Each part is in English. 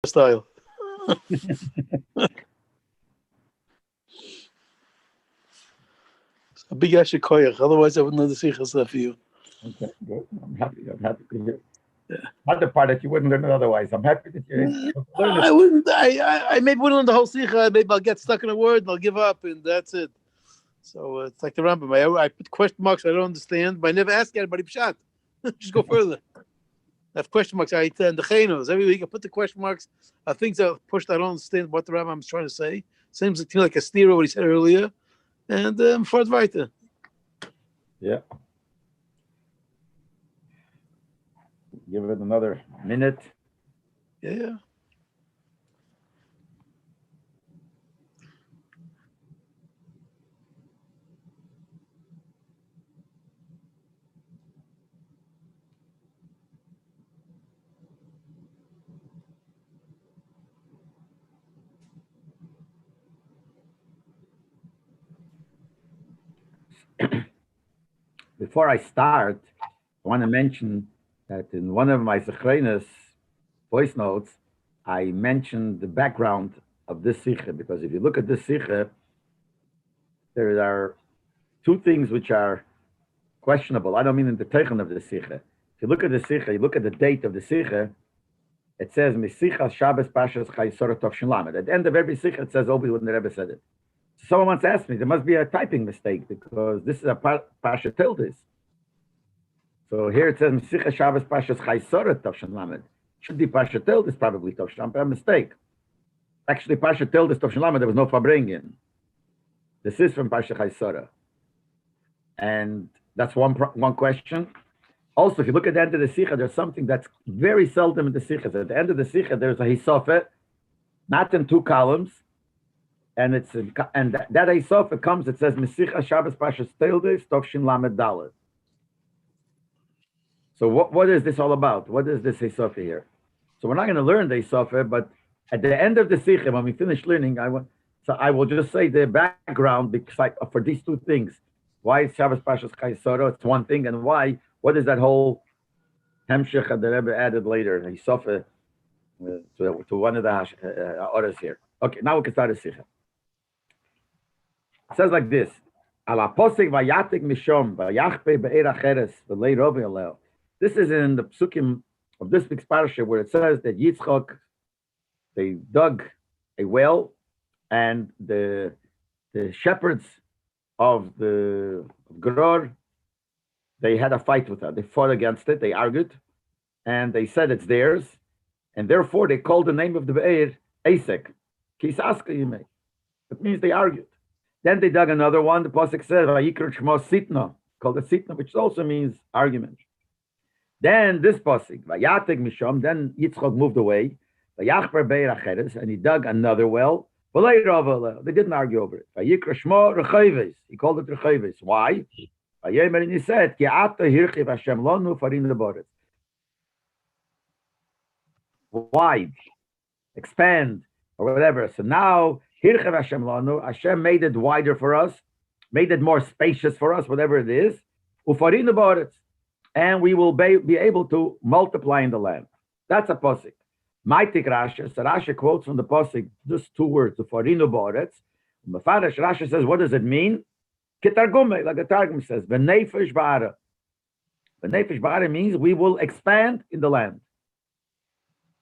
style. A big Asher Koyach. Otherwise, I wouldn't know the sicha stuff for you. Okay, good. I'm happy to hear. Yeah. Not the part that you wouldn't learn it otherwise. I'm happy that you learn it. I wouldn't. I maybe wouldn't learn the whole sicha. Maybe I'll get stuck in a word and I'll give up, and that's it. So it's like the Rambam. I put question marks I don't understand, but I never ask anybody pshat. Just go further. I have question marks. I and the chenos every week. I put the question marks. Things that pushed. I don't understand what the Rambam is trying to say. Seems to me like a steer what he said earlier, and fort weiter. Yeah. Give it another minute. Yeah. Before I start, I want to mention that in one of my Zechrenes voice notes, I mentioned the background of this sicha, because if you look at this sicha, there are two things which are questionable. I don't mean in the teichen of the sicha. If you look at the sicha, you look at the date of the sicha, it says, Mesicha Shabbos Pashas Chaysora Tov Shin Lamed. At the end of every sicha, it says, Obi, when the Rebbe said it. Someone once asked me, there must be a typing mistake because this is a Pasha Tildes. So here it says, Mesicha Shabbos Pashas Chaysora Tov Shin Lamed. Should be Pasha Tildes, probably Tov Shin Lamed, a mistake. Actually, Pasha Tildes Tov Shin Lamed, there was no Fabringen. This is from Pasha Chaysora. And that's one question. Also, if you look at the end of the sicha, there's something that's very seldom in the sichas. At the end of the sicha, there's a hisofet, not in two columns, and that hisofet comes. It says Mesicha Shabbos Pashas Tildes Tov Shin Lamed Dalet. So what is this all about? What is this hisofet here? So we're not going to learn the hisofet, but at the end of the sicha, when we finish learning, I will just say the background for these two things. Why is Shabbos Pashas Chaysora? It's one thing, and why? What is that whole hemshech that the Rebbe added later? Hisofa to one of the orders here. Okay, now we can start the sicha. It says like this: Ala posik vayatik mishom vayachpe be'er acheres v'lei rovi aleo. This is in the psukim of this week's parasha where it says that Yitzchak, they dug a well, and the shepherds of the Geror, they had a fight with her. They fought against it. They argued, and they said it's theirs, and therefore they called the name of the Be'er Asek. Kisaska Yimei. That means they argued. Then they dug another one. The pasuk says Vayikra Shmo Sitna, called it Sitna, which also means argument. Then this pasuk Vayatek Misham. Then Yitzchak moved away. Vayachper Be'er Acheres, and he dug another well. They didn't argue over it. Vayikra Shmo Rechaves. He called it Rechaves. Why? And he said, wide, expand, or whatever. So now, Hashem made it wider for us, made it more spacious for us, whatever it is. And we will be able to multiply in the land. That's a posik. Maitik Rashi, so Rashi quotes from the posik just two words, the Farinu Boretz. Rashi says, what does it mean? Kitargume, like the Targum says, V'nefesh ba'ara. V'nefesh ba'ara means we will expand in the land.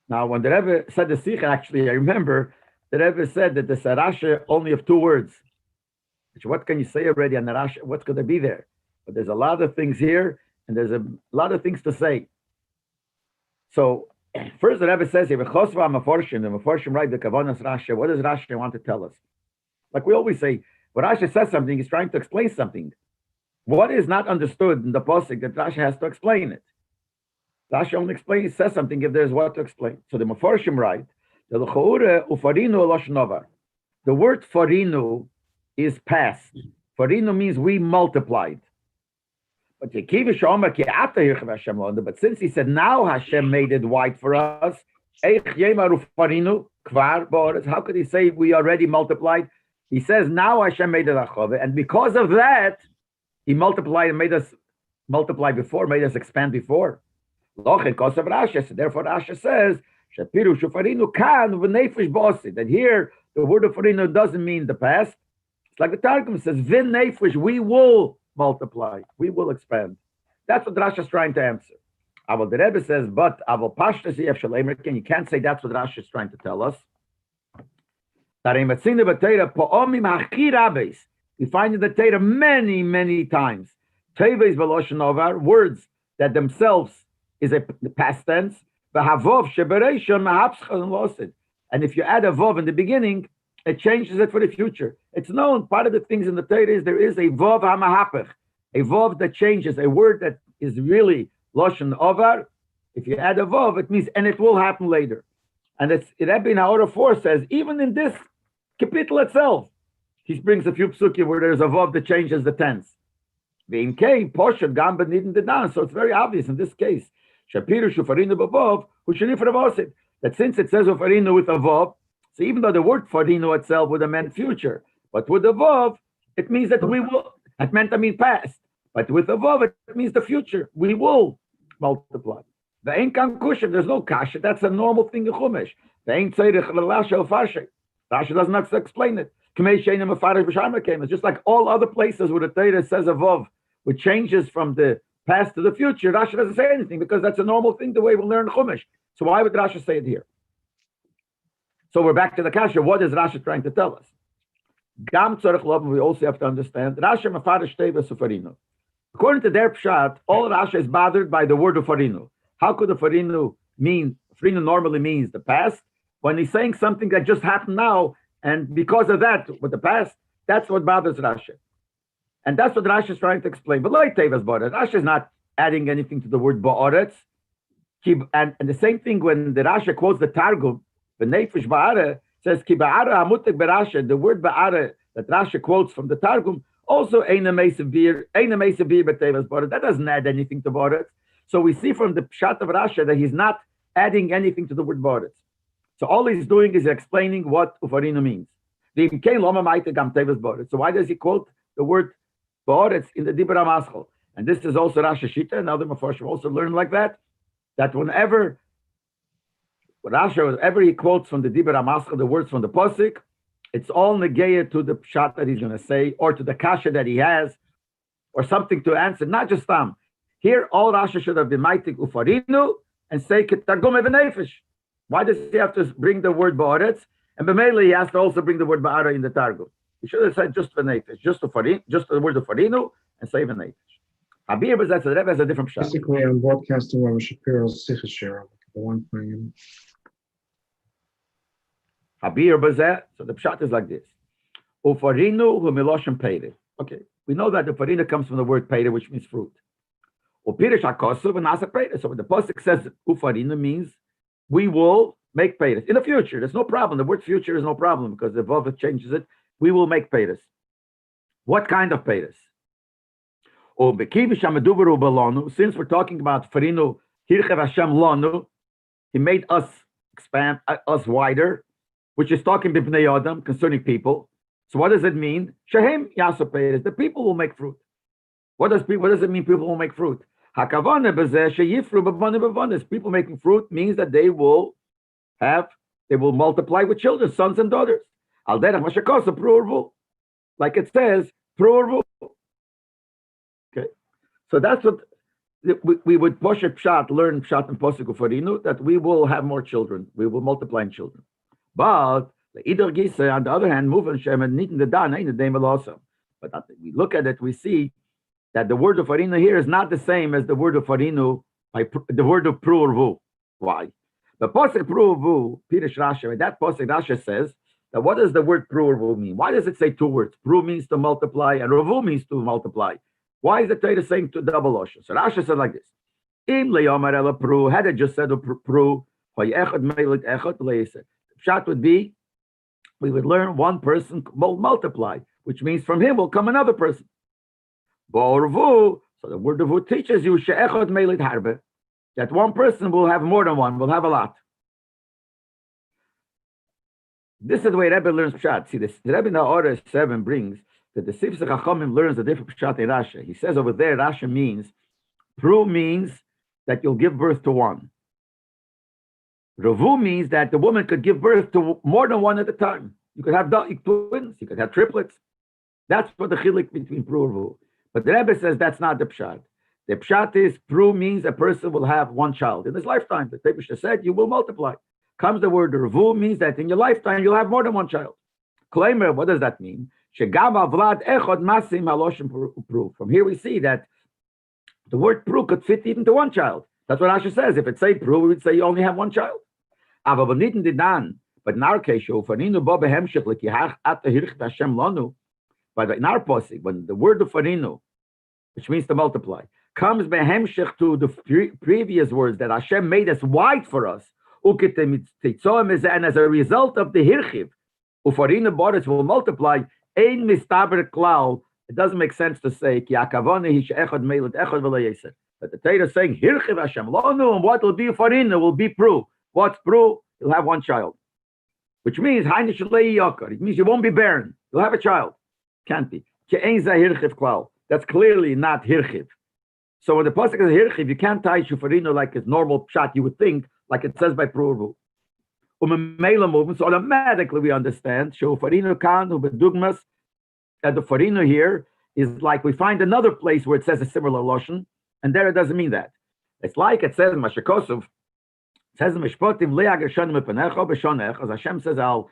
Now, when the Rebbe said the sicha, actually, I remember the Rebbe said that the Sarasha only have two words. Which, what can you say already on the Rasha? What's going to be there? But there's a lot of things here, and there's a lot of things to say. So, first the Rebbe says, the Meforshim write the Kavanas Rasha. What does Rasha want to tell us? Like we always say, when Rashi says something, he's trying to explain something. What is not understood in the pasuk that Rashi has to explain it? Rashi only says something if there's what to explain. So the Meforshim write, the word farinu is past. Farinu means we multiplied. But since he said now Hashem made it wide for us, how could he say we already multiplied? He says now Hashem made it achove, and because of that, He multiplied and made us multiply before, made us expand before. Therefore, Rashi says Shapiro Shufarinu kan v'nefesh b'osid. That here the word of farinu doesn't mean the past. It's like the Targum says, v'in nefesh, we will multiply, we will expand. That's what Rashi is trying to answer. Aval the Rebbe says, but Aval Pashtas Yef Shalemer, you can't say that's what Rashi is trying to tell us. We find in the Torah many, many times. Teva is Veloshin Ovar, words that themselves is a past tense. And if you add a Vov in the beginning, it changes it for the future. It's known, part of the things in the Torah is there is a Vov HaMahapech, a Vov that changes, a word that is really Loshin Ovar. If you add a Vov, it means, and it will happen later. And it's Rebbe in Haora 4 says, even in this capital itself, he brings a few psukim where there's a Vov that changes the tense. So it's very obvious in this case. Shapiro Shufarinu B'Vov, that since it says Ufarinu with a Vov, so even though the word Farinu itself would have meant future, but with a Vov, it means that we will, it meant past. But with a Vov, it means the future. We will multiply. The Ein Kan Kusha, there's no Kasha. That's a normal thing in Chumash. The Ein Tzerich L'Lasha L'Farshe. Rashi doesn't have to explain it. It's just like all other places where the Torah says a Vov, which changes from the past to the future. Rashi doesn't say anything because that's a normal thing the way we learn Chumash. So why would Rashi say it here? So we're back to the Kasha. What is Rashi trying to tell us? Gam Tzorech Lobim, we also have to understand. Rashi Mefarish Teva Sufarinu. According to their pshat, all Rashi is bothered by the word of Farinu. How could the Farinu mean? Farinu normally means the past. When he's saying something that just happened now, and because of that, with the past, that's what bothers Rashi. And that's what Rashi is trying to explain. But like Teva's Ba'aretz, Rashi is not adding anything to the word Ba'aretz. And the same thing when the Rashi quotes the Targum, the Nefesh Ba'are says, Ki Ba'are Hamutek B'Rashi, the word Ba'are that Rashi quotes from the Targum, also Eina Meisa Bir B'Teva's Ba'aretz. That doesn't add anything to Ba'aretz. So we see from the Pshat of Rashi that he's not adding anything to the word Ba'aretz. So all he's doing is explaining what Ufarinu means. So why does he quote the word Ba'aretz in the Dibra Maschel? And this is also Rashi Shita, and other Mefarshim also learn like that whenever he quotes from the Dibra Maschel, the words from the Posik, it's all negeya to the Pshat that he's going to say, or to the Kasha that he has, or something to answer, not just Tam. Here, all Rashi should have been Maitik Ufarinu and say Ketagum Ebenefesh. Why does he have to bring the word Ba'aretz? And B'meili, he has to also bring the word Ba'ara in the Targum. He should have said just V'nefesh, just the word of Farinu, and say V'nefesh. Habir B'zeh, the Rebbe has a different Pshat. Basically, I'm broadcasting Rabbi Shapiro's sicha shiur. The one thing. Habir B'zeh, so the Pshat is like this. Ufarinu V'miloshem Peire. Okay, we know that the Farinu comes from the word Peire, which means fruit. Upirish HaKosu V'nasa Peire. So when the Pasuk says Ufarinu means we will make payers in the future. There's no problem. The word future is no problem because the Vav changes it. We will make payers. What kind of payers? Since we're talking about Farinu, Hirchev Hashem Lanu, he made us expand us wider, which is talking B'nei Adam concerning people. So what does it mean? Shehem Yasu payers. The people will make fruit. What does it mean? People will make fruit. People making fruit means that they will multiply with children, sons and daughters. Like it says, okay. So that's what we would push a pshat, learn pshat and posik ufarinu, that we will have more children, we will multiply in children. But on the other hand, but we look at it, we see that the word of farinu here is not the same as the word of farinu by the word of pru'urvu. Why? The posek pru'urvu, Pirish Rashi, that posek Rashi says that what does the word pru'urvu mean? Why does it say two words? Pru means to multiply and ruvu means to multiply. Why is the Torah saying to double ocean? So Rashi said like this: Im le'yomer ela pru, had it just said pru, echad meilit echad le'yiseh. Pshat would be, we would learn one person will multiply, which means from him will come another person. So the word of Vu teaches you she'echad meilit harbe, that one person will have more than one, will have a lot. This is the way Rebbe learns pshat. See, the Rebbe in the Order 7 brings that the Sifsei Chachamim learns a different pshat in Rashi. He says over there, Rashi means, pru means that you'll give birth to one. Revu means that the woman could give birth to more than one at a time. You could have twins, you could have triplets. That's what the chilik between pru and revu. But the Rebbe says that's not the pshat. The pshat is pru means a person will have one child in his lifetime. The Rebbe said you will multiply. Comes the word revu means that in your lifetime you'll have more than one child. Klaimer, what does that mean? From here we see that the word pru could fit even to one child. That's what Rashi says. If it say pru, we would say you only have one child. But in our case, but in our posik, when the word of farinu, which means to multiply, comes behemshech to the previous words that Hashem made us white for us, and as a result of the hirchiv, ufarinu borders will multiply. Ein mistaber klal. It doesn't make sense to say that the Torah is saying hirchiv Hashem lonu, and what will be farinu will be pru. What's pru? You'll have one child, which means it means you won't be barren. You'll have a child. Can't be. That's clearly not hirchiv. So when the pasuk is hirchiv, you can't tie shufarino like a normal shot. You would think, like it says by pruvu. So automatically we understand shufarino kan ubedugmas. That the farino here is like we find another place where it says a similar lotion, and there it doesn't mean that. It's like it says in Mashakosov. It says in Mishpotim as Hashem says, I'll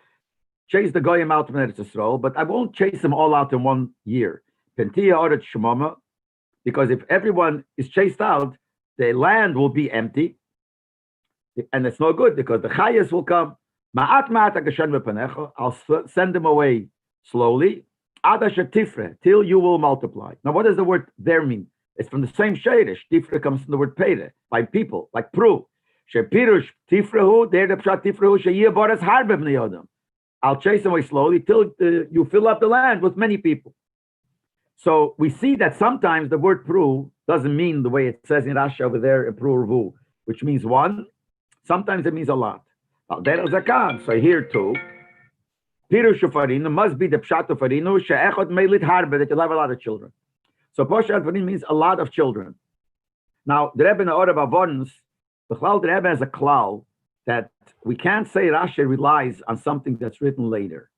chase the goyim out from Eretz Yisrael, but I won't chase them all out in 1 year. Because if everyone is chased out, the land will be empty, and it's no good because the chayas will come. I'll send them away slowly, till you will multiply. Now, what does the word there mean? It's from the same shadish. Tifre comes from the word pere, by people, like pru. Shepirush tifrehu, there the pshat tifrehu sheyeh boras harbe bnei adam. I'll chase them away slowly till you fill up the land with many people. So we see that sometimes the word pru doesn't mean the way it says in Rashi over there in pru revu, which means one. Sometimes it means a lot. So here too, pirush farinu must be the pshat of farinu she'echot meilit harbe, that you'll have a lot of children. So poshat farinu means a lot of children. Now the Rebbe in the order of Avonus, the Rebbe has a klal that we can't say Rashi relies on something that's written later,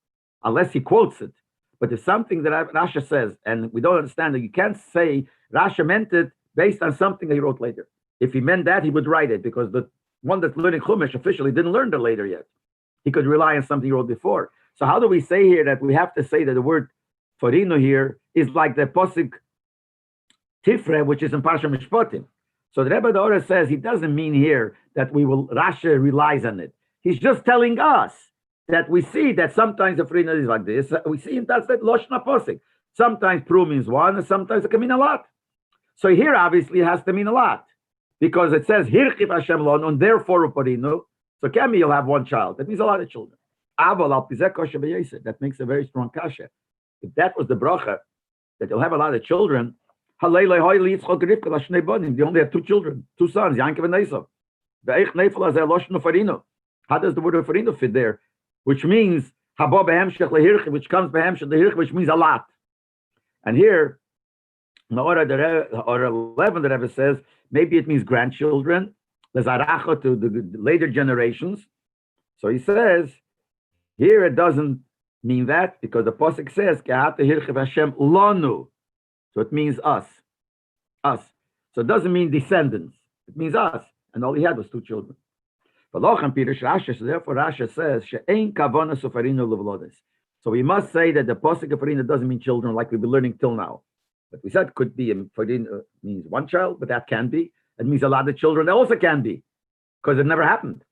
unless he quotes it. But if something that Rashi says, and we don't understand it, you can't say Rashi meant it based on something that he wrote later. If he meant that, he would write it, because the one that's learning Chumash officially didn't learn it later yet. He could rely on something he wrote before. So how do we say here that we have to say that the word farinu here is like the posik tifre, which is in Parsha Mishpatim? So the Rebbe Dora says he doesn't mean here that Rashi relies on it. He's just telling us that we see that sometimes the farinu is like this. We see that's that Loshna posik. Sometimes pru means one, and sometimes it can mean a lot. So here obviously it has to mean a lot, because it says hirchiv Hashem lon, and therefore farinu. So Kemi, you'll have one child. That means a lot of children. That makes a very strong kasha. If that was the bracha, that you'll have a lot of children, they only have 2 children, 2 sons, Yankov and Esav. How does the word of farinu fit there? Which means, which comes which means a lot. And here, in the order 11, the Rebbe says, maybe it means grandchildren, the zaracha to the later generations. So he says, here it doesn't mean that, because the pasuk says, Hashem lonu. So it means us. Us. So it doesn't mean descendants. It means us. And all he had was 2 children. So therefore Rashi says, so we must say that the pasuk of farinu doesn't mean children like we've been learning till now. But we said could be, farinu means one child, but that can be. It means a lot of children. That also can be, because it never happened.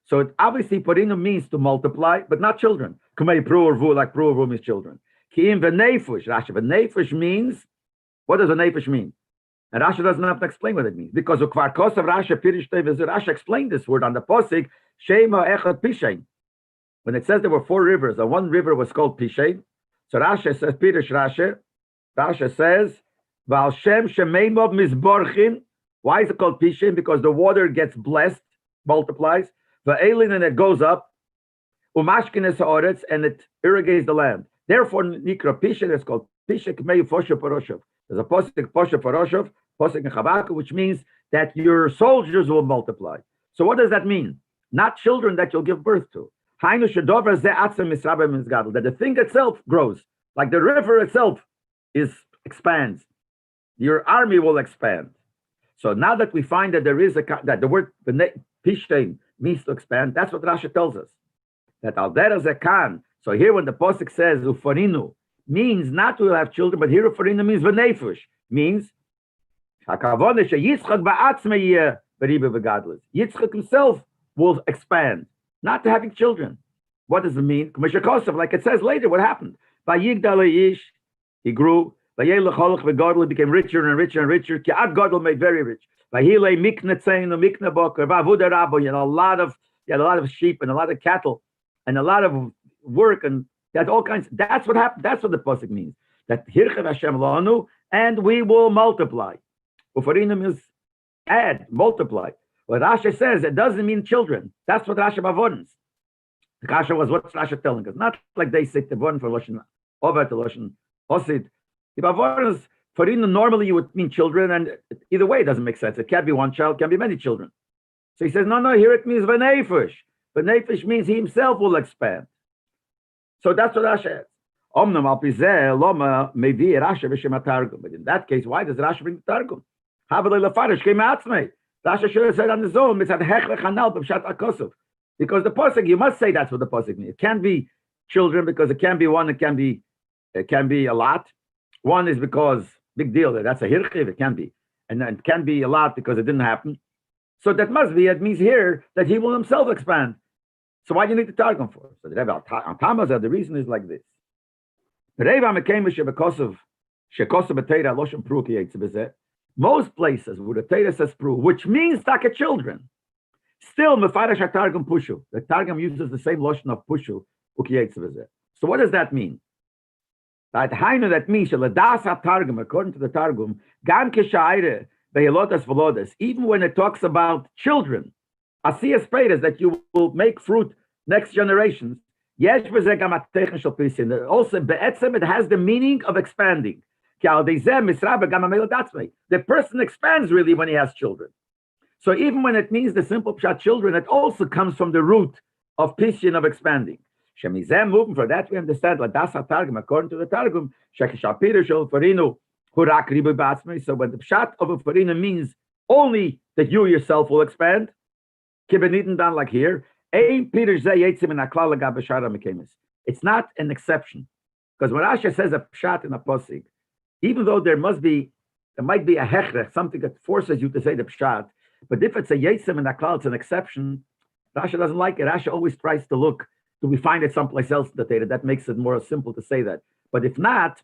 So it obviously farinu means to multiply, but not children. Kumei pru or vu, like pru or vu means children. Ki'im v'neifush, Rashi. V'neifush means, what does a neifush mean? And Rashi doesn't have to explain what it means, because ukvar kosav Rashi pirish Rashi explained this word on the posik shema echad pishain. When it says there were 4 rivers, and one river was called Pishain. So Rashi says pirish Rashi. Rashi says v'al shem shemeimov mizborchin. Why is it called Pishain? Because the water gets blessed, multiplies. Va'elin, and it goes up. Umashkin is haaretz, and it irrigates the land. Therefore, Nikra Pishain is called Pishak Mei Fosha Paroshav. There's a posik Fosha Paroshav, posik in Chabaka, which means that your soldiers will multiply. So what does that mean? not children that you'll give birth to. That the thing itself grows, like the river itself expands. Your army will expand. So now that we find that there is that the word pishtein means to expand, that's what Rashi tells us. That al derech zekan. So here when the posuk says ufarinu means not to have children, but here ufarinu means v'nefesh, means Yitzchak himself will expand, not to having children. What does it mean? Like it says later, what happened? He grew. He became richer and richer and richer. Ki'ad Gadol made very rich. He had a lot of sheep and a lot of cattle and a lot of work, and that all kinds. That's what happened. That's what the pasuk means. That Hirchev Hashem lanu, and we will multiply. Ufarinum is add, multiply. What Rashi says, it doesn't mean children. That's what Rashi Bavon's. The kasha was what's Rashi telling us. Not like they say Tevon for Lashon Over to Lashon Osid. The Bavon's Farinum normally you would mean children, and either way it doesn't make sense. It can't be one child, can be many children. So he says, no, here it means V'nefesh. V'nefesh means he himself will expand. So that's what Rashi says. Omnam al pizeh loma mevi Rashi b'shem targum. But in that case, why does Rashi bring the targum? Rashi should have said on his own, because the pasuk, you must say that's what the pasuk means. It can't be children because it can be one, it can be a lot. One is because big deal, that's a hirchiv, it can be. And then it can be a lot because it didn't happen. So that must be, it means here that he will himself expand. So why do you need the targum for? So the reason is like this. Most places where the Torah says pru, which means taka children, still mefarash targum pushu. The targum uses the same lotion of pushu ukiyetz b'zeh. So what does that mean? That hainu, that means sheladas targum, according to the targum, gam keshaire behilotas v'lodas. Even when it talks about children, asiyas peiras, that you will make fruit next generations. Yesh b'zeh gam ateichen shel pisin. Also be'etzem it has the meaning of expanding. The person expands really when he has children. So even when it means the simple pshat children, it also comes from the root of pishin, of expanding. Moving for that, we understand according to the Targum, so when the pshat of a farina means only that you yourself will expand, like here, it's not an exception. Because when Rashi says a pshat in a posig, even though there might be a hechrech, something that forces you to say the pshat, but if it's a yetzim and a klal, it's an exception. Rashi doesn't like it. Rashi always tries to look, do we find it someplace else in the Torah? That makes it more simple to say that. But if not,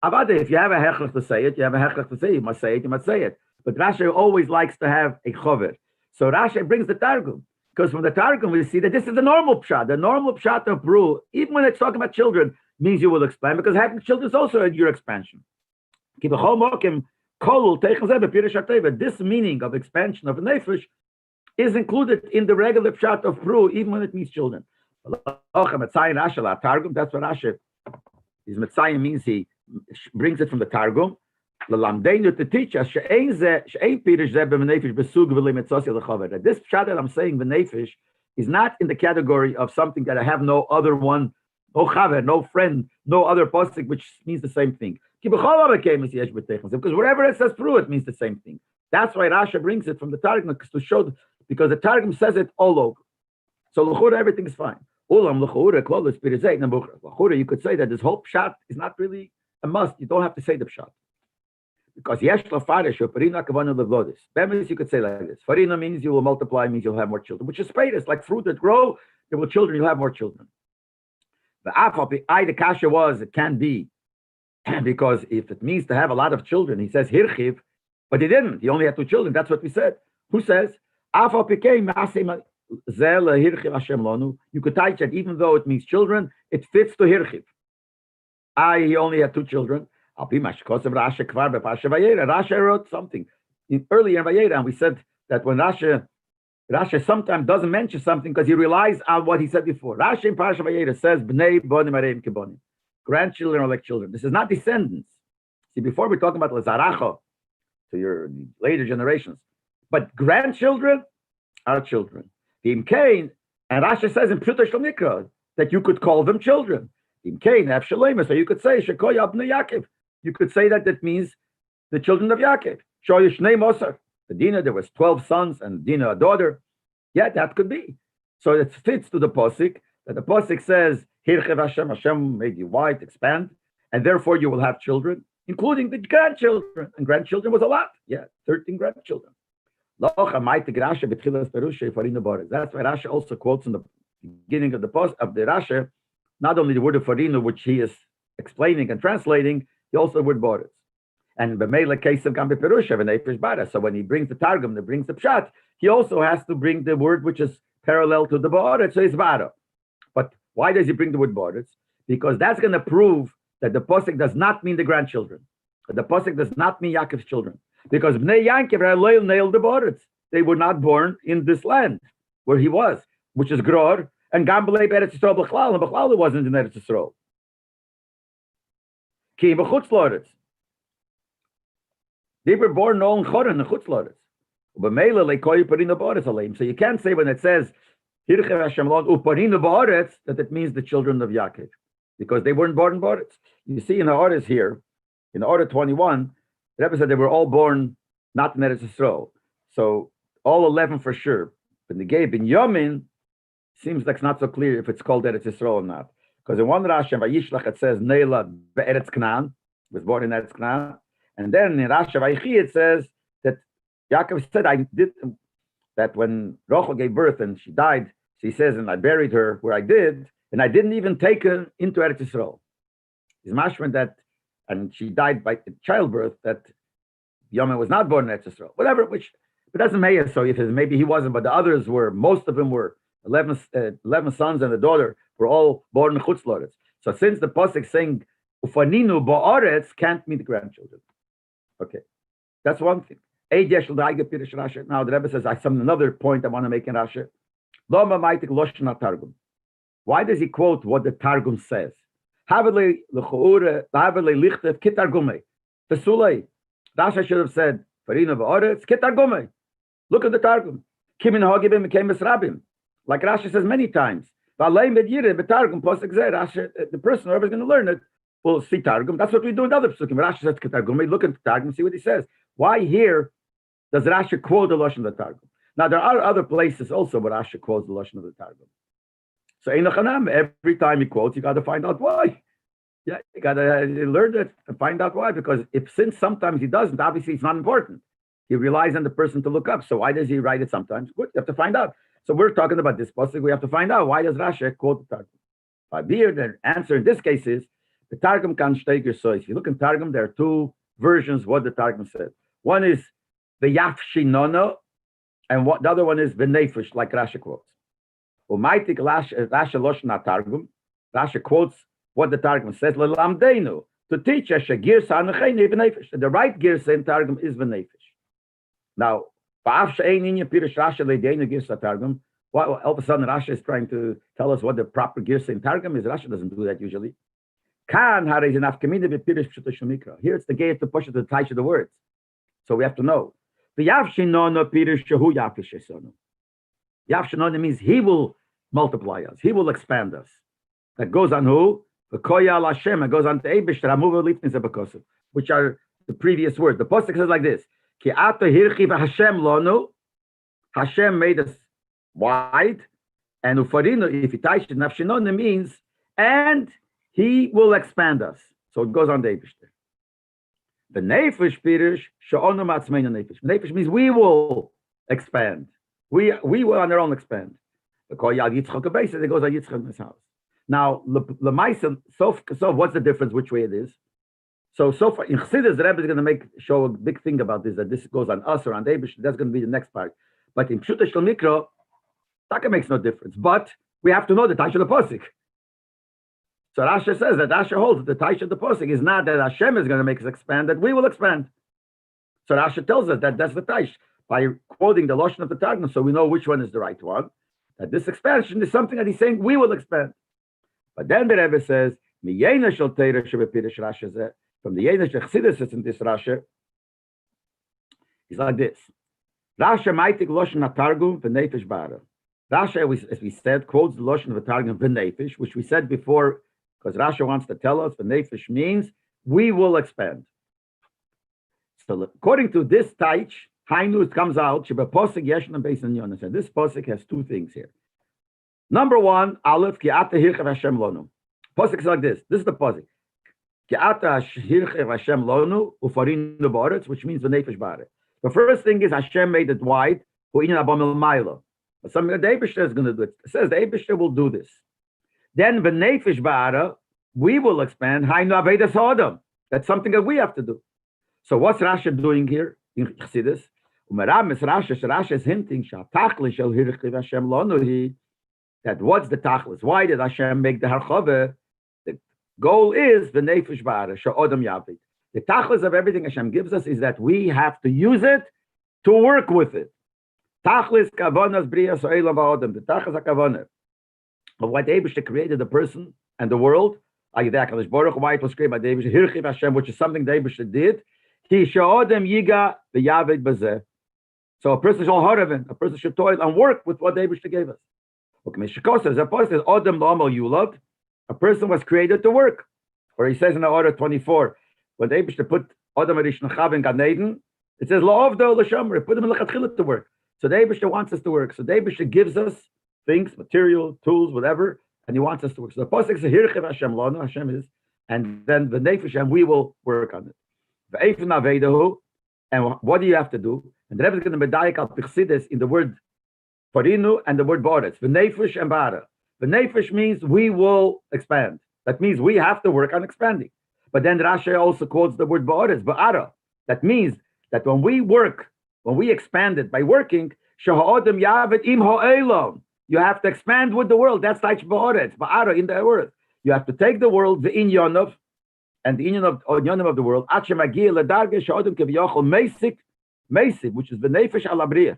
avada, if you have a hechrech to say it, you have a hechrech to say it. You must say it, you must say it. But Rashi always likes to have a chover. So Rashi brings the Targum. Because from the Targum we see that this is the normal pshat. The normal pshat of Bru, even when it's talking about children, means you will expand, because having children is also your expansion. This meaning of expansion of a nefesh is included in the regular pshat of Pru, even when it means children. That's what Rashi is. Metzayim means he brings it from the Targum. To teach us that this pshat that I'm saying, the nefesh, is not in the category of something that I have no other one, no chaver, no friend, no other posik, which means the same thing. Because wherever it says through, it means the same thing. That's why Rashi brings it from the Targum to show, because the Targum says it all over. So l'chura, everything is fine. You could say that this whole pshat is not really a must. You don't have to say the pshat. Because yesh lafarish or farina kavana levlodis. Bemis, you could say like this. Farina means you will multiply, means you'll have more children, which is spades, like fruit that grow, there will children, you'll have more children. The kasha was, it can be, because if it means to have a lot of children, he says hirchiv, but he didn't. He only had 2 children. That's what we said. Who says? You could type that even though it means children, it fits to hirchiv. He only had 2 children. Rashi wrote something earlier in Vayera, and we said that when Rashi sometimes doesn't mention something because he relies on what he said before. Rashi in Parashat Vayera says, "Bnei bonim areim kibonim." Grandchildren are like children. This is not descendants. See, before we're talking about Lazaracho, to your later generations, but grandchildren are children. V'im Kain, and Rashi says in Pshuta Shel Mikra that you could call them children. V'im Kain, Avshalema, so you could say Shekoya Abnei Yaakov. You could say that means the children of Yaakov. Shoy Shnei Mosar. The Dinah, there was 12 sons and Dinah a daughter. Yeah, that could be. So it fits to the Pasuk that the Pasuk says, Hirchev Hashem, Hashem made you white, expand, and therefore you will have children, including the grandchildren. And grandchildren was a lot. Yeah, 13 grandchildren. That's why Rashi also quotes in the beginning of the Rashi, not only the word of Farinu, which he is explaining and translating, he also the word Boris. And b'meila case of Gambi Perusha v'neifish bara. So when he brings the Targum, he brings the Pshat, he also has to bring the word which is parallel to the Boris, so it's bara. But why does he bring the word Boris? Because that's going to prove that the Pasuk does not mean the grandchildren. The Pasuk does not mean Yaakov's children. Because Bnei Yankov nailed the Boris. They were not born in this land where he was, which is Gror, and Gambelei Eretz Yisrael B'chlal, and B'chlal wasn't in Eretz Yisrael. Ki b'chutz loretz. They were born all in Choron, in Chutz loretz. B'meila leikoy parina b'oretz aleim. So you can't say when it says Hirchev Hashem lo uparina b'oretz that it means the children of Yaakov, because they weren't born in Boretz. You see in the orders here, in order 21, the Rebbe said they were all born not in Eretz Yisrael. So all 11 for sure. But the Gay bin Yamin seems like it's not so clear if it's called Eretz Yisrael or not. Because in one Rashi, Vayishlach, it says Neila be'eretz Canaan, was born in Eretz Canaan. And then in Rashi Vayichi, it says that Yaakov said, I did that when Rachel gave birth and she died, she says, and I buried her where I did, and I didn't even take her into Eretz Yisrael. It's mashman that, and she died by childbirth, that Yamin was not born in Eretz Yisrael. Whatever, which, but doesn't matter. So if maybe he wasn't, but the others were, most of them were 11 sons and a daughter were all born in Chutz loretz. So since the pasuk saying Ufaninu ba'aretz can't mean the grandchildren. Okay, that's one thing. Now the Rebbe says, I have another point I want to make in Rashi. Why does he quote what the Targum says? Rashi should have said, look at the Targum. Like Rashi says many times. The person whoever is going to learn it will see Targum. That's what we do in other psukim. Rashi says Targum. We look at the Targum, see what he says. Why here does Rashi quote the Lashon of the Targum? Now there are other places also where Rashi quotes the Lashon of the Targum. So every time he quotes, you got to find out why. Yeah, you got to learn it and find out why. Because since sometimes he doesn't, obviously it's not important. He relies on the person to look up. So why does he write it sometimes? Good, you have to find out. So we're talking about this pasuk. We have to find out why does Rashi quote the Targum. The answer in this case is the Targum can steiger. So if you look in Targum, there are two versions what the Targum said. One is the Yafshinono, and the other one is the Nefesh, like Rashi quotes. Umaitik Rashi Loshna Targum. Rashi quotes what the Targum says. L'lamdeinu, to teach us a girsa anacheni v'nefesh. The right girsa in Targum is v'nefesh. Now, all of a sudden Rashi is trying to tell us what the proper girsa in Targum is. Rashi doesn't do that usually. Here it's the gate to push it to the touch of the words. So we have to know. The Yavshinono Pirish Shahu Yafishisonu. Yavshinono means he will multiply us, he will expand us. That goes on who? The Koya Hashem, it goes on to Eibish, which are the previous words. The Pasuk says like this. Ki ata hirchiv Hashem lonu, Hashem made us wide, and ufarino, if it nafshinona means, and he will expand us. So it goes on the Eibish. The nefesh pirish she'onu matzmeinu nefesh. Nefesh means we will expand. We will on our own expand. The Kol Yad Yitzchak Abayis, it goes on Yitzchak's house. Now, L'maisa, so what's the difference which way it is? So far, in Chassidus, the Rebbe is going to show a big thing about this, that this goes on us or on Eibish. That's going to be the next part. But in Pshuta Shel Mikra, Taka makes no difference. But we have to know the Taish of the Posik. So Rashi says that Rashi holds that the Taish of the Posik is not that Hashem is going to make us expand, that we will expand. So Rashi tells us that that's the Taish by quoting the Lashon of the Targum, so we know which one is the right one. That this expansion is something that he's saying we will expand. But then the Rebbe says, from the Yenish Chassidus in this Rashi, he's like this. Rashi maitik Lashon Targum v'nefesh bara. Rashi, as we said, quotes the Lashon of the Targum v'nefesh, which we said before, because Rashi wants to tell us v'nefesh means we will expand. So according to this taich, Hainu, it comes out, Sheba Posik Yeshna Beis Yonas. And this Posik has two things here. Number one, Aleph, Ki Ata Hirchev Hashem Lonu. Posik is like this. This is the Posik. Ki Ata Hirchev Hashem Lonu, Ufarinu Ba'aretz, which means the Nefesh Ba'aretz. The first thing is Hashem made it wide, Hu Inyan Abam El Mailo. But something the Eibishter is going to do it. It says the Eibishter will do this. Then the Nefesh Ba'aretz, we will expand, Hainu Avedas Hodam. That's something that we have to do. So what's Rashi doing here in Chassidus? Rashi is hinting that what's the tachlis? Why did Hashem make the harchava? The goal is the nefesh ba'ara she'odam yavid. The tachlis of everything Hashem gives us is that we have to use it to work with it. Tachlis kavanas briyas olam va'odam. The tachlis hakavana of what Eibishter created the person and the world. Why it was created by Eibishter hirchiv Hashem, which is something the Eibishter did. Ki she'odam yiga v'yavid bazeh. So a person should haraven, a person should toil and work with what the Eibishter gave us. A person was created to work. Or he says in the order 24, when the Eibishter put Adam Rishon Chav in Gan Eden, it says La'ovdo L'shamri, put him in L'chatchila to work. So the Eibishter wants us to work. So the Eibishter gives us things, material, tools, whatever, and he wants us to work. So the Pasuk says Hirchiv Hashem Lanu, Hashem is, and then the Nefesh, and we will work on it. And what do you have to do? And the Rebbe is going to medayik al pichsidis in the word farinu and the word boretz, v'nefesh and bara. V'nefesh means we will expand. That means we have to work on expanding. But then Rashi also quotes the word boretz, ba'ara. That means that when we work, when we expand it by working, shaha'odem yavet im ha'elom. You have to expand with the world. That's like boretz, ba'ara in the earth. You have to take the world, the inyanov, and the inyan of the world, which is the nefesh alabriya.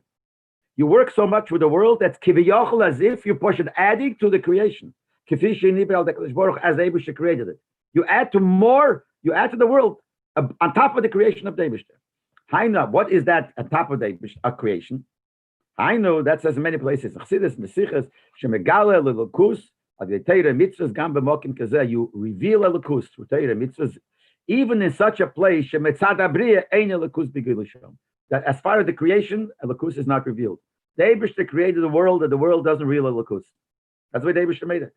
You work so much with the world that's kiviyachol, as if you push it, adding to the creation. As Eibishter created it. You add to the world on top of the creation of the Eibishter. Hainu, what is that on top of the creation? Hainu, that says in many places. Chassidus, Mesiches, Shemegale lelukus. You reveal elukus through Torah mitzvahs, even in such a place that as far as the creation, elukus is not revealed. The Eibishter created the world, and the world doesn't reveal elukus. That's why the Eibishter made it.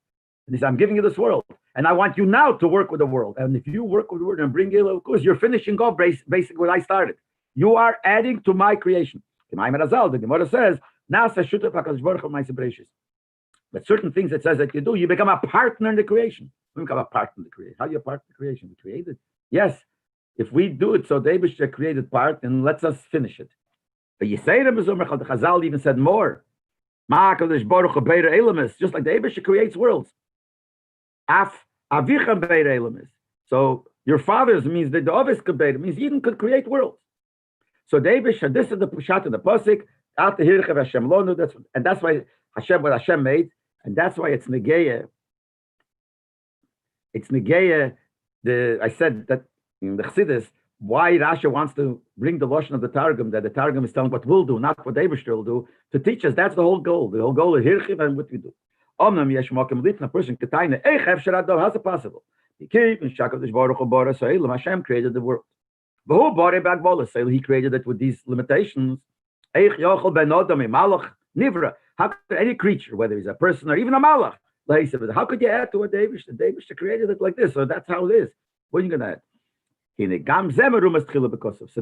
And he said, I'm giving you this world, and I want you now to work with the world. And if you work with the world and bring elukus, you're finishing off basically what I started. You are adding to my creation. The Gemara says, but certain things it says that you do, you become a partner in the creation. You become a partner in the creation. How do you partner in the creation? We created. Yes, if we do it, so the Eibishter created part and lets us finish it. But the Chazal even said more. Just like the Eibishter creates worlds. So your fathers means that the Ovis could means Eden could create worlds. So the Eibishter, this is the Pushat in the Pasuk. And that's why Hashem, what Hashem made, and that's why it's Negeya. It's Negeya. I said that in the Chassidus, why Rashi wants to bring the Lashon of the Targum, that the Targum is telling what we'll do, not what the Eibishter will do, to teach us. That's the whole goal. The whole goal is Hirchiv and what we do. A person how's it possible? Hashem created the world. He created it with these limitations. How could any creature, whether he's a person or even a malach, how could you add to what David created it like this? So that's how it is. What are you going to add? So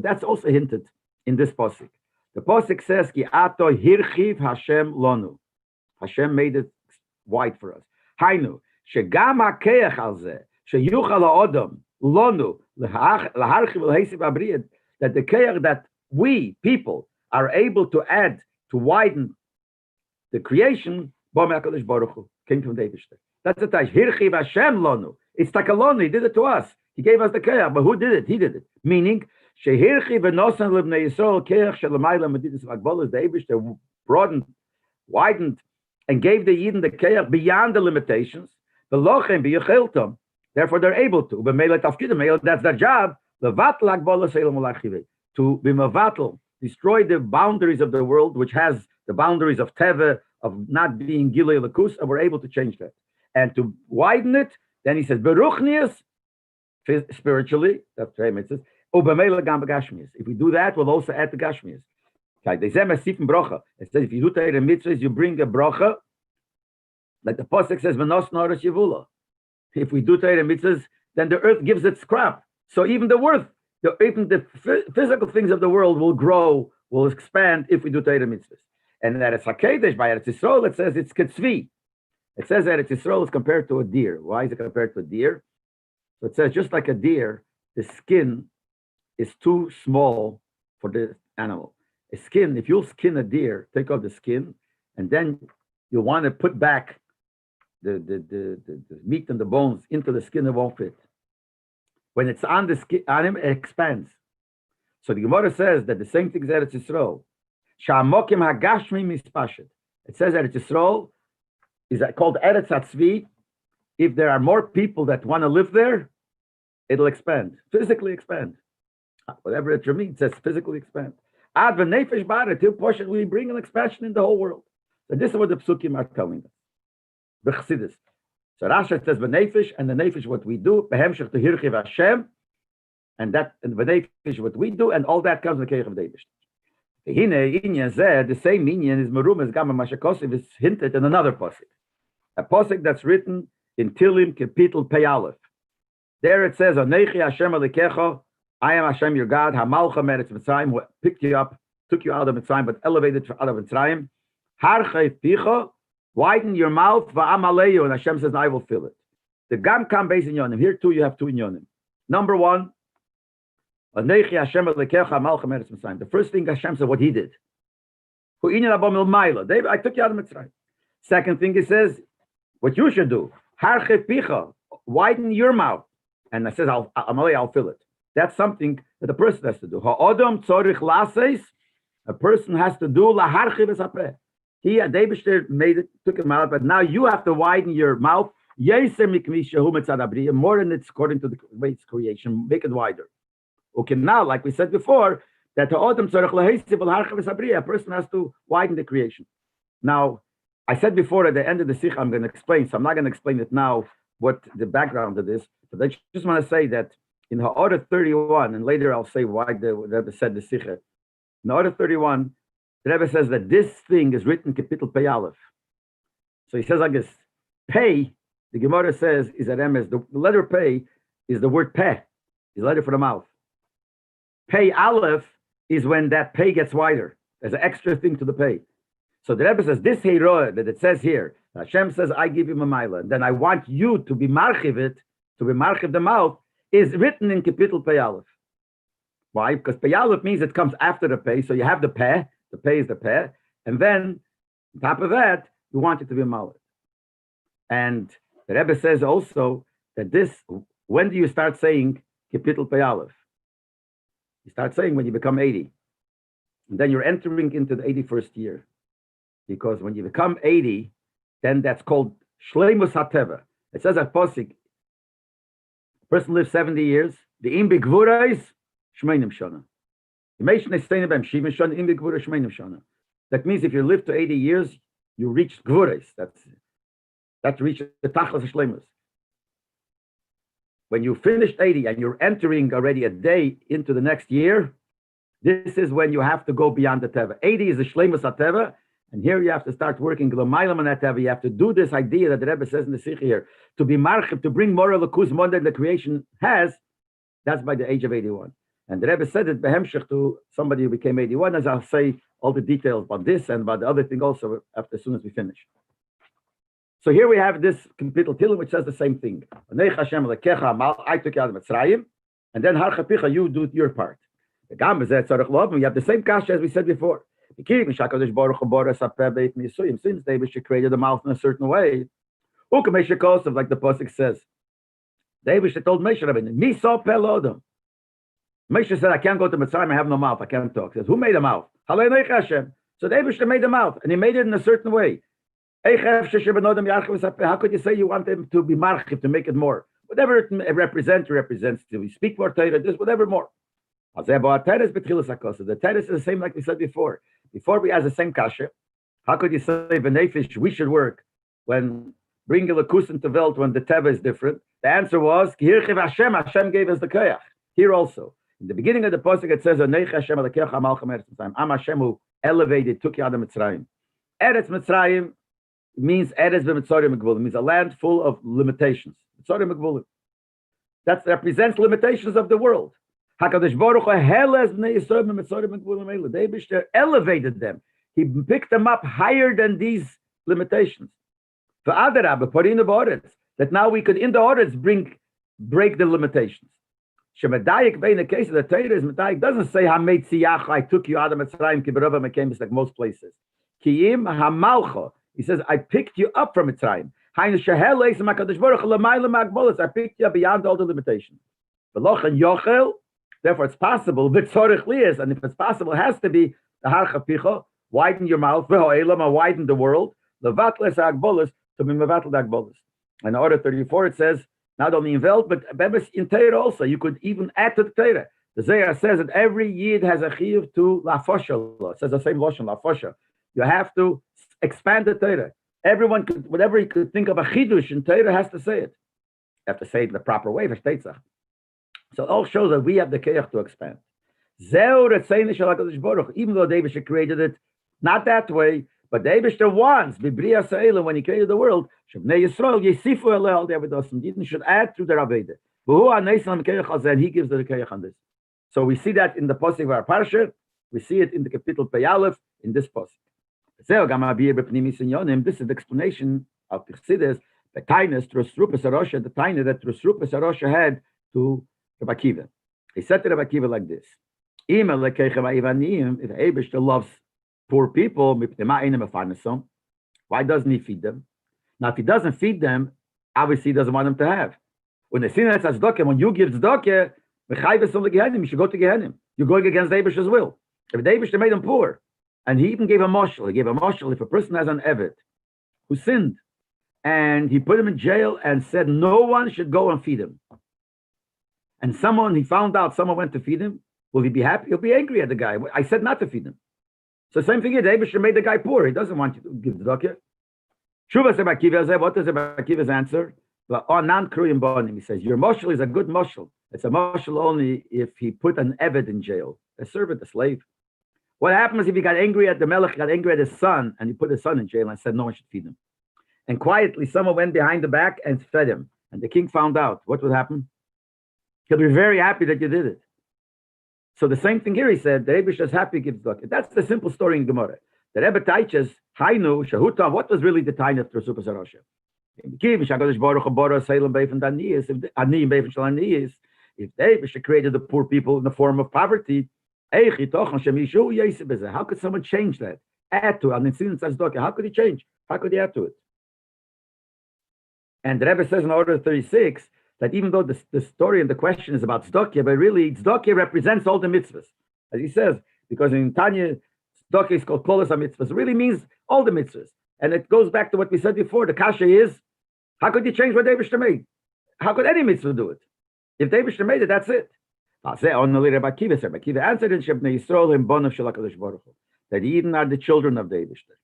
that's also hinted in this pasuk. The pasuk says, "Ki ato hirchiv Hashem lonu." Hashem made it wide for us. Hainu shegam hakeach al zeh sheyuchal ha'odam lonu laharchiv l'heisiv abriyad, that the keach that we people are able to add to widen the creation, came from the Eibishter. That's the Taish. Hirchiv Hashem lonu. It's takalonu. He did it to us. He gave us the keach, but who did it? He did it. Meaning, shehirchiv v'nosan lebnei Yisrael keach shelamayla medidus v'agbolas. The Eibishter broadened, widened, and gave the Yidden the keach beyond the limitations. V'lochem b'yecheltom. Therefore, they're able to. B'meila tafkidim. That's their job. Levatel agbolas elam ulachivei. To be mevatel, destroy the boundaries of the world, which has the boundaries of Teva, of not being Gilei Lakus, and we're able to change that. And to widen it, then he says, Beruchnius, spiritually, that's what it says, if we do that, we'll also add the Gashmias. It says, if you do Torah mitzvahs, you bring a bracha, like the Pasuk says, V'nos Noras Yevula. If we do Torah mitzvahs, then the earth gives its crop. So even even the physical things of the world will grow, will expand if we do Torah mitzvahs. And that it's HaKedesh, by Eretz Yisrael, it says it's Ketzvi. It says that Eretz Yisrael is compared to a deer. Why is it compared to a deer? So it says just like a deer, the skin is too small for the animal. A skin, if you'll skin a deer, take off the skin, and then you want to put back the meat and the bones into the skin, it won't fit. When it's on the skin, on him, it expands. So the Gemara says that the same thing is Eretz Yisrael. Sha'amokim hagashmi mispashit. It says Eretz Yisrael is called Eretz Hatzvi. If there are more people that want to live there, it'll expand, physically expand. Whatever it means, it says physically expand. Ad v'nefesh ba'aret, till portion we bring an expansion in the whole world. So this is what the psukim are telling us. B'chsidus. So Rashi says v'nefesh, and the nefesh what we do, behemshech to hirchiv Hashem, and that and v'nefesh what we do, and all that comes in the keich of David. The same inyan is merum as gamma mashakosiv is hinted in another pasuk, a pasuk that's written in Tilim Kapitel Pei Aleph. There it says, "Anechi Hashem Alikecha, I am Hashem your God. Hamalcha meretz Mitzrayim, who picked you up, took you out of Mitzrayim, but elevated you out of Mitzrayim. Harchei picha, widen your mouth, va'amaleyu, and Hashem says, I will fill it. The gam kam beis inyonim. Here too, you have two inyonim. Number one, Anechi Hashem Alikecha, Hamalcha meretz Mitzrayim. The first thing Hashem said, what He did. Hu inyan abom il maila. David, I took you out of Mitzrayim. Second thing, He says, what you should do. Harchei picha, widen your mouth. And I says, I'll fill it. That's something that a person has to do. Ha'odom tzorich laseis, a person has to do laharchiv esapeh. He, David made it, took him out, but now you have to widen your mouth. Yeser mikmi shehu mitzad abriya, more than it's according to the way it's creation, make it wider. Okay, now, like we said before, that ha'odom tzorich laheisiv laharchiv esabriya, a person has to widen the creation. Now, I said before at the end of the sicha, I'm going to explain, so I'm not going to explain it now, what the background of this, but I just want to say that in Ha'orah 31, and later I'll say why the Rebbe said the sicha. In Ha'orah 31, the Rebbe says that this thing is written Kapitel Pei Aleph. So he says like this, Pei, the Gemara says, is at emes, the letter Pei is the word Peh, is the letter for the mouth. Pei Aleph is when that Pei gets wider. There's an extra thing to the Pei. So the Rebbe says, this Heiroah that it says here, Hashem says, I give him a mila, and then I want you to be marchiv it, to be marchiv the mouth, is written in Kapitel Pei Aleph. Why? Because Pei Aleph means it comes after the Pei, so you have the Peh is the Peh, and then on top of that, you want it to be a mila. And the Rebbe says also that this, when do you start saying Kapitel Pei Aleph? You start saying when you become 80. And then you're entering into the 81st year. Because when you become 80, then that's called Shleimus HaTeva. It says at Posik, a person lives 70 years, the im begvurais, shmeinim shana. That means if you live to 80 years, you reach gvurais. That's reach the tachlas shleimus. When you finished 80 and you're entering already a day into the next year, this is when you have to go beyond the teva. 80 is the shleimus HaTeva. And here you have to start working. You have to do this idea that the Rebbe says in the Sikh here, to be marchib, to bring more lakus more than the creation has, that's by the age of 81. And the Rebbe said it behemshech to somebody who became 81, as I'll say all the details about this and about the other thing also after, as soon as we finish. So here we have this Kapitel Tilim, which says the same thing. I took you out of Mitzrayim, and then Harchapicha, you do your part. The Gam is that you have the same kasha as we said before. Since David created the mouth in a certain way, like the Pasuk says, David told Moshe Rabbeinu, Moshe said, I can't go to Mitzrayim, I have no mouth, I can't talk. He says, who made a mouth? So David made a mouth, and he made it in a certain way. How could you say you want them to be marchiv, to make it more? Whatever it represents, to we speak more Torah, this, whatever more. The teres is the same like we said before. Before we ask the same kasha, How could you say benefish we should work when bring a lakus into Welt when the teva is different? The answer was Hashem. Hashem gave us the koyach. Here also, in the beginning of the pasuk, it says Anei Hashem Elokecha Amalchem Eretz Mitzrayim. Am Hashem who elevated, took you out of Mitzrayim. Eretz Mitzrayim means Eretz b'Mitzorim Megvulim, means a land full of limitations. Mitzorim Megvulim. That represents limitations of the world. HaKadosh Baruch Hu Helez Bnei Yisrael b'Mitzorim Megvulim Eila. The Eibishter elevated them. He picked them up higher than these limitations. For Adarabah, Parina Ba'aretz, that now we could in the Aretz break the limitations. Shemedayik bein the case of the Torah is Medayik doesn't say Hameit Siyach, I took you out of Mitzrayim, Kibarova Mekem, like most places. Kiyim Hamalcha. He says, I picked you up from Mitzrayim. I picked you up beyond all the limitations. Therefore, it's possible, and if it's possible, it has to be the Harcha Picha, widen your mouth, widen the world, to be Mevatl Agbolas. In order 34, it says, not only in Welt, but in Torah also. You could even add to the Torah. The Zohar says that every Yid has a chiyuv to lafosha. It says the same lashon, lafosha. You have to expand the Torah. Everyone could, whatever he could think of a chidush in Torah, has to say it. You have to say it in the proper way. So it all shows that we have the keyach to expand. Even though David created it not that way, but David wants, when he created the world, Yidden should add to the Raveda. And he gives the keyach on this. So we see that in the pasuk of our parsha. We see it in the capital Pei Aleph in this pasuk. This is the explanation of Chassidus, the kindness Trusrupas Arosha, the kindness that Trusrupas Arosha had to Rabbi Akiva. He said to Rabbi Akiva like this: if Eibishter loves poor people, why doesn't he feed them? Now, if he doesn't feed them, obviously he doesn't want them to have. When the sinner says tzedakah, when you give tzedakah, you should go to Gehenim. You're going against the Eibishter's will. If the Eibishter made them poor, and he even gave a mashal. He gave a mashal if a person has an evet who sinned, and he put him in jail and said no one should go and feed him. And he found out someone went to feed him. Will he be happy? He'll be angry at the guy. I said not to feed him. So same thing here. The Eibishter made the guy poor. He doesn't want you to give the tzedakah. What is Rabbi Akiva's answer? He says your mashal is a good mashal. It's a mashal only if he put an evet in jail, a servant, a slave. What happens if he got angry at the Melech, got angry at his son, and he put his son in jail and said no one should feed him? And quietly, someone went behind the back and fed him. And the king found out. What would happen? He'll be very happy that you did it. So the same thing here, he said, the Eibishter is happy, gives tzedakah. That's the simple story in Gemara. The Rebbe teaches, Hainu, Shahuta, what was really the time of Trusrupas Arosha? If the Eibishter created the poor people in the form of poverty, how could someone change that? Add to it. How could he change? How could he add to it? And the Rebbe says in order 36 that even though the story and the question is about tzedakah, but really tzedakah represents all the mitzvahs. As he says, because in Tanya, tzedakah is called kolas mitzvahs. It really means all the mitzvahs. And it goes back to what we said before. The kasha is, how could you change what David made? How could any mitzvah do it? If David made it, that's it. Only Rabbi Akiva answered in Shebnei Yisrael in Bonav Shel HaKadosh Baruch Hu, that Eden are the children of the Eibishter.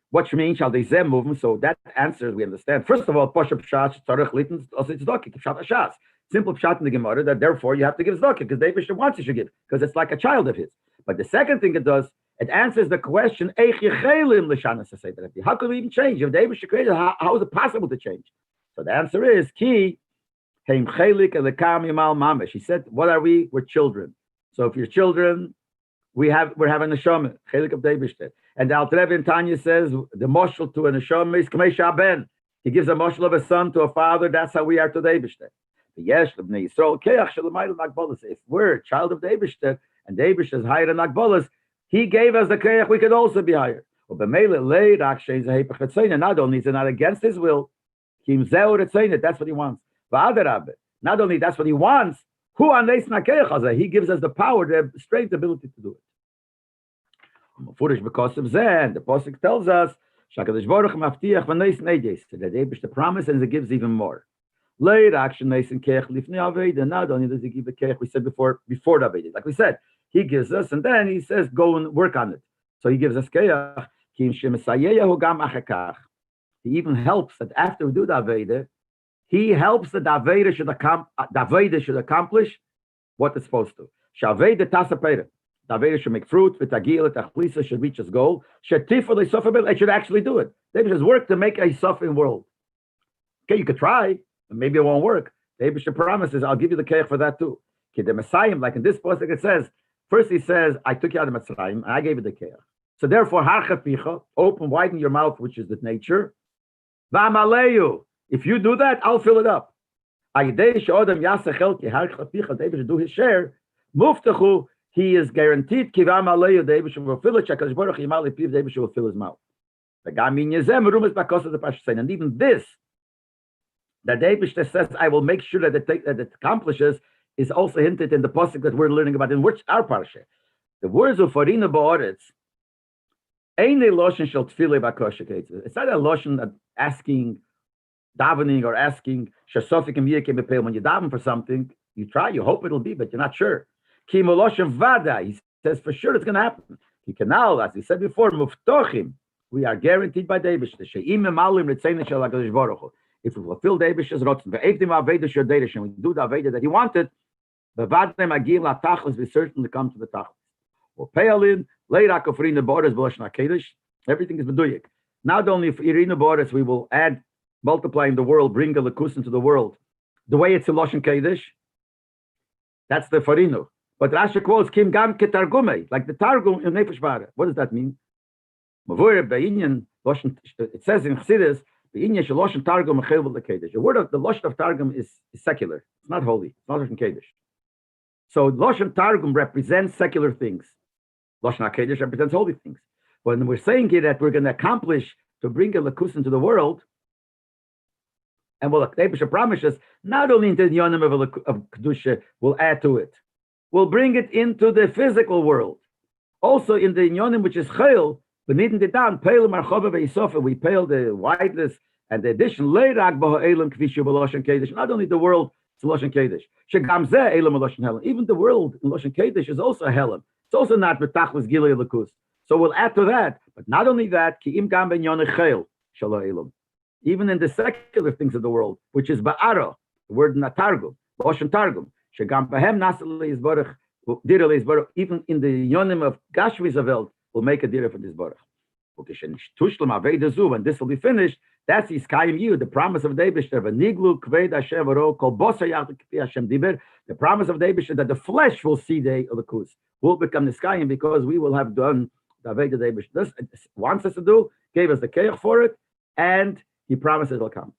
What means shall they zem movement? So that answers we understand. First of all, Poshup Shas Tzarech Litn also tzedakah Pshat Shas. Simple Pshat in the Gemara that therefore you have to give tzedakah because the Eibishter wants you to give because it's like a child of his. But the second thing it does, it answers the question: how could we even change if the Eibishter created? How is it possible to change? So the answer is key. He said, what are we? We're children. So if you're children, we're having a neshama, chelik of Eibishter. And the Alter Rebbe in Tanya says, the moshel to a neshama is k'mei shaben. He gives a moshel of a son to a father, that's how we are to the Eibishter. If we're a child of the Eibishter, and the Eibishter is higher than Akbolas, he gave us the keach, we could also be higher. Not only is it not against his will, that's what he wants. Not only that's what he wants, he gives us the power, the strength, the ability to do it. Because of that, the pasuk tells us that the promise and it gives even more. Not only does he give the keich, we said before the Aveda. Like we said, he gives us and then he says, go and work on it. So he gives us keich. He even helps that after we do the Aveda, he helps that the Aveda should accomplish what it's supposed to. Shaveda tasapeda. The Aveda should make fruit, v'tagil, tachlisa should reach its goal. Shetifah le'sofabil, it should actually do it. David should work to make a suffering world. Okay, you could try, but maybe it won't work. David should promises, I'll give you the keich for that too. Okay, the Messiah, like in this pasuk, it says, first he says, I took you out of Mitzrayim, and I gave you the keich. So therefore, harchapicha, open, widen your mouth, which is the nature. V'amaleyu, if you do that, I'll fill it up. David should do his share. Muftachu, he is guaranteed. Kivam aleyu, David should fulfill it. Shakadosh Baruch Hu yimal lepiv, David should fulfill his mouth. And even this, that David says, I will make sure that it accomplishes, is also hinted in the pasuk that we're learning about in which our parsha. The words of Farina Ba'aretz, Ein loshen shel tefillah b'kosher keitz. It's not a loshen of asking, davening or asking shasofik and miyakim b'peil. When you daven for something, you try, you hope it'll be, but you're not sure. Ki moloshen vada. He says for sure it's going to happen. Ki kanal, as he said before, muftochim. We are guaranteed by David. She'im emalim ritzayna shel HaKadosh Baruch Hu. If we fulfill David's rotzen, ve'evdim aveda shel David, and we do the aveda that he wanted, bevadem agil latachlis, we certainly come to the tachlis. Or pealin. Everything is meduyik. Not only for Irina Boris, we will add, multiplying the world, bring a lakus into the world. The way it's a Loshen Kodesh, that's the Farinu. But Rashi quotes Kim Gam Ketargume, like the Targum in Nefesh Bara. What does that mean? It says in Chassidus, the word of the Loshen of Targum is secular. It's not holy. It's not Loshen Kodesh. So Loshen Targum represents secular things. Loshen HaKodesh represents holy things. When we're saying here that we're going to accomplish to bring a lakus into the world, and we'll promise us not only into the yonim of kedusha, we'll add to it. We'll bring it into the physical world. Also in the yonim which is chayil, beneath the down, peil marchava ve'isofa, we peil the wideness and the addition. Leirag b'ha'elam kvishu b'loshen kodesh. Not only the world, it's Loshen Kodesh. Shegam zeh elam b'loshen helam. Even the world in Loshen Kodesh is also a helam. It's also not betachlis gilei lakus. So we'll add to that. But not only that, ki im gam ben yoneh chayil shelo elam. Even in the secular things of the world, which is ba'ara, the word natargum, Loshen Targum, shegam bahem nasel leizbarach, dira leizbarach. Even in the yonim of Gashvi's Welt, will make a dira for this barach. When this will be finished, that's Iskayim you, the promise of David. The promise of David that the flesh will see the Elikus, will become Iskayim because we will have done the Aveda David. This wants us to do, gave us the keich for it, and he promises it'll accomplish.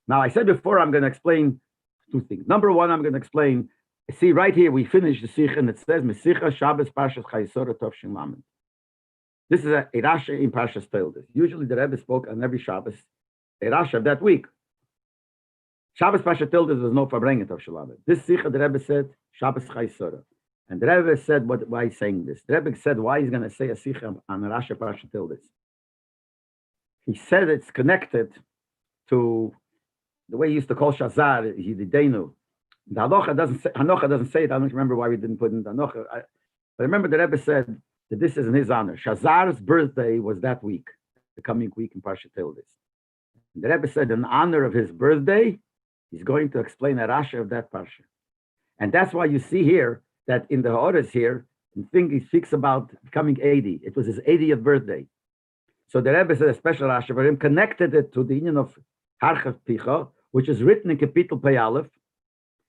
Now, I said before, I'm going to explain two things. Number one, I'm going to explain, see right here, we finish the sicha, and it says, Mesicha Shabbos Parshas Chayesora Tov Shin Lamed. This is a Rasha in Parshas Toldos. Usually the Rebbe spoke on every Shabbos, a Rasha of that week. Shabbos Parshas Toldos was no Farbrenget of Shalom. This Sicha, the Rebbe said, Shabbos Chayesora. And the Rebbe said, why he's saying this? The Rebbe said, why he's going to say a Sicha on a Rasha Parshas Toldos. He said it's connected to the way he used to call Shazar, he did Denu. The Hanocha doesn't say it. I don't remember why we didn't put in the Hanocha. But I remember the Rebbe said, that this is in his honor. Shazar's birthday was that week, the coming week in Parshat Toldos. The Rebbe said, in honor of his birthday, he's going to explain a Rasha of that Parsha. And that's why you see here that in the orders here, he speaks about becoming 80. It was his 80th birthday. So the Rebbe said a special Rasha for him, connected it to the union of Harchav Picha, which is written in Kapitel Pei Aleph.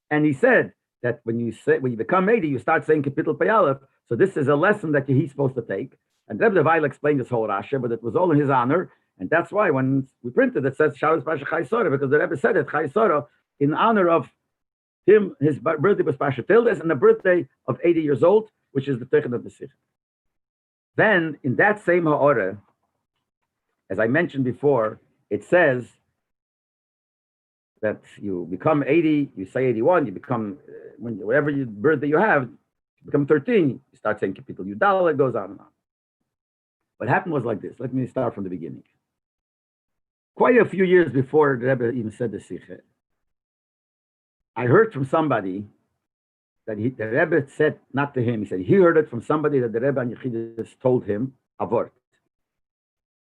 And he said that when you become 80, you start saying Kapitel Pei Aleph. So this is a lesson that he's supposed to take. And Rebbe Leib explained this whole Rasha, but it was all in his honor. And that's why when we printed it says Shabbos Parsha Chayesora, because the Rebbe said it, Chayesora, in honor of him, his birthday was Parsha Toldos, and the birthday of 80 years old, which is the Teichen of the Sicha. Then, in that same Ha'orah, as I mentioned before, it says that you become 80, you say 81, you become, whatever birthday you have, become 13, you start saying Kapitel Yudal, it goes on and on. What happened was like this. Let me start from the beginning. Quite a few years before the Rebbe even said the Sicha, I heard from somebody that the Rebbe said, not to him, he said he heard it from somebody that the Rebbe and Yechidus told him, Avort.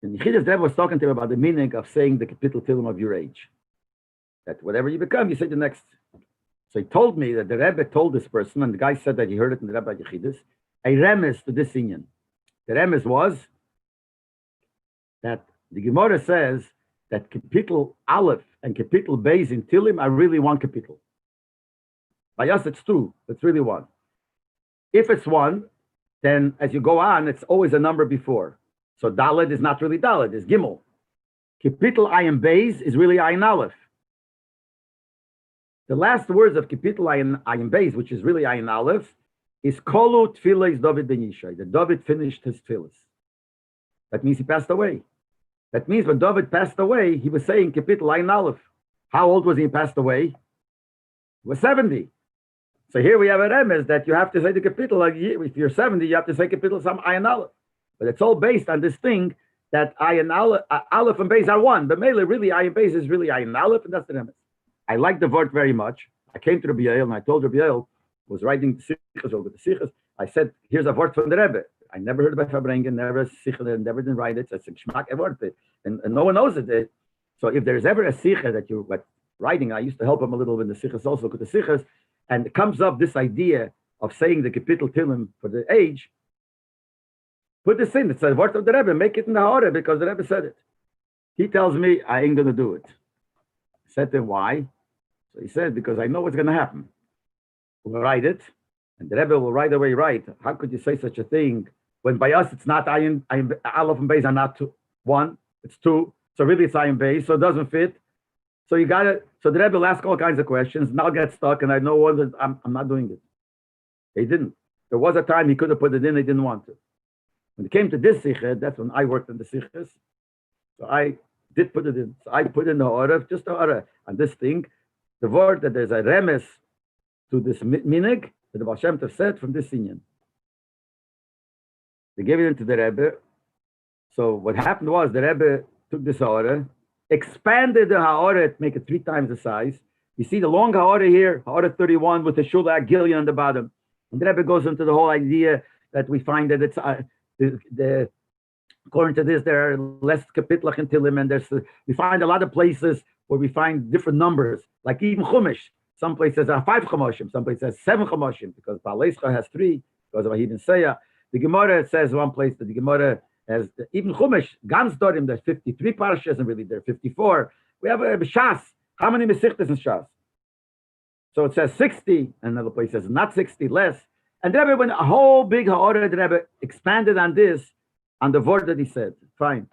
And Yechidus, the Rebbe was talking to him about the meaning of saying the capital Tilim of your age. That whatever you become, you say the next. So he told me that the Rebbe told this person, and the guy said that he heard it in the Rebbe Yechidus, a remes to this inyan. The remes was that the Gemara says that capital Aleph and capital Beis in Tilim are really one capital. By us, it's two. It's really one. If it's one, then as you go on, it's always a number before. So Dalet is not really Dalet, it's Gimel. Capital Ayin Beis is really Ayin Aleph. The last words of capital Ayin Beis, which is really Ayin Aleph, is Kolu Tfilas David ben Yishai. That David finished his tefillas. That means he passed away. That means when David passed away, he was saying capital Ayin Aleph. How old was he passed away? He was 70. So here we have a remes that you have to say the capital, like if you're 70, you have to say capital some Ayin Aleph. But it's all based on this thing that Ayin Aleph and Beis are one. But mainly, really, Ayin Beis is really Ayin Aleph, and that's the remes. I like the word very much. I came to Rabbi Leib and I told Rabbi Leib, was writing the sichas over the sichas. I said, here's a word from the Rebbe. I never heard about Fabrengen, never sicha, never didn't write it. So I said, Shmak, a word. And no one knows it. So if there's ever a sicha that you're writing, I used to help him a little with the sichas also, with the sichas, and it comes up this idea of saying the capital Tilim for the age, put this in. It's a word of the Rebbe. Make it in the Hora because the Rebbe said it. He tells me, I ain't going to do it. I said to him, why? So he said, because I know what's going to happen. We'll write it, and the Rebbe will right away write. How could you say such a thing when by us it's not Ayin Aleph and Beis are not one, it's two. So really it's Ayin Beis, so it doesn't fit. So you got it. So the Rebbe will ask all kinds of questions, and I'll get stuck, and I know one that I'm not doing it. He didn't. There was a time he could have put it in, he didn't want to. When it came to this sicha, that's when I worked in the sichas. So I did put it in. So I put in the order, just the order on this thing. The word that there's a remes to this minig that the Baal Shem Tov said from this inyan. They gave it into the Rebbe. So what happened was the Rebbe took this order, expanded the ha'orah to make it 3 times the size. You see the long ha'orah here, ha'orah 31 with the shula gillion on the bottom. And the Rebbe goes into the whole idea that we find that it's according to this, there are less kapitlach in Tilim, and we find a lot of places where we find different numbers, like even Chumash. Some places are 5 Chumoshim, some places have 7 Chumoshim, because Ba'aleischa has 3, because of Ahid and Seya. The Gemara says one place that the Gemara has, even Chumash, Gans Dorim, there's 53 parashas, and really there are 54. We have a Shas. How many Mesichtas in Shas? So it says 60, and another place says not 60, less. And the Rebbe went a whole big ha'orah, the Rebbe expanded on this, on the word that he said. Fine.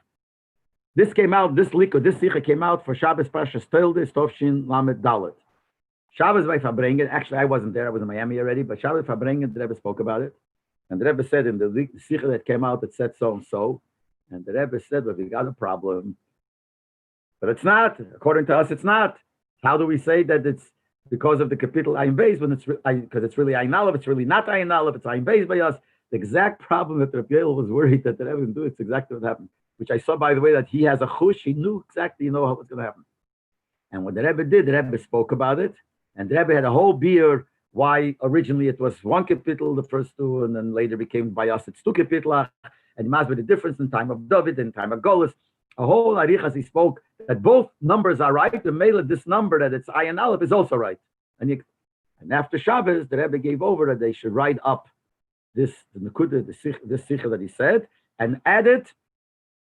This came out, this likud, this sicha came out for Shabbos Parshas Toldos, Tovshin Lamed Dalet. Shabbos by Fabrengen, actually I wasn't there, I was in Miami already, but Shabbos Fabrengen, the Rebbe spoke about it. And the Rebbe said in the sicha that came out, it said so and so. And the Rebbe said, well, we got a problem. But it's not, according to us, it's not. How do we say that it's because of the capital Ayin Beis, when it's because it's really Ayin Aleph, it's really not Ayin Aleph, it's Ayin Beis by us. The exact problem that Rabbi Leib was worried that the Rebbe would do, it's exactly what happened. Which I saw, by the way, that he has a chush, he knew exactly, what was going to happen. And what the Rebbe did, the Rebbe spoke about it, and the Rebbe had a whole beer why originally it was 1 capital, the first 2, and then later became by us, it's 2 capital, and he must be the difference in time of David and time of Golis. A whole arichas he spoke that both numbers are right. The male of this number that it's Ayin Aleph is also right. And after Shabbos, the Rebbe gave over that they should write up this sicha that he said and add it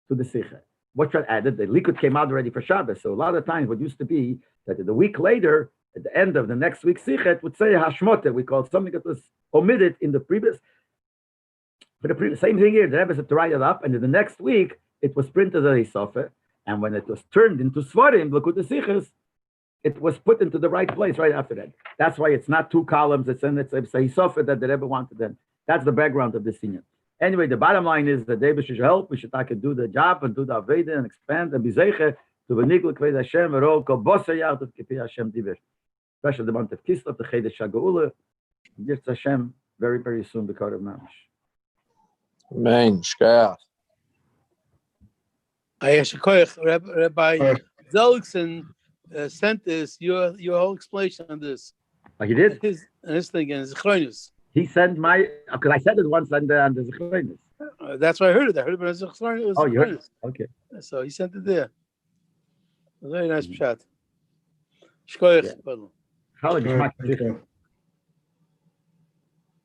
to the sicha. What should add it? The likud came out already for Shabbos. So a lot of times, what used to be that the week later, at the end of the next week's sicha, it would say hashmota. We call it something that was omitted in the previous. For the same thing here, the Rebbe said to write it up, and in the next week it was printed as a sofer, and when it was turned into svarim, Likutei Sichos, it was put into the right place right after that. That's why it's not 2 columns. It's a sofer that the Rebbe wanted then. That's the background of this senior. Anyway, the bottom line is that David should help. We should do the job and do the Aveda and expand and be zeicher to v'nigla kved Hashem v'ro kol boser yachdav k'pi Hashem diver. Especially the month of Kislev, the Chedesh HaGeula. Yirtz Hashem very, very soon because of Mamish. Amen. Shkach. Rabbi Zelixson sent this, your whole explanation on this. Like he did? His thing in his Zechronos. He sent my, because I said it once on the Zechronos. That's why I heard it. I heard it when I was in Chesronis. Oh, you heard it? Okay. So he sent it there. A very nice shot. Shkoyach. Chalik All right, Geschmack thank you.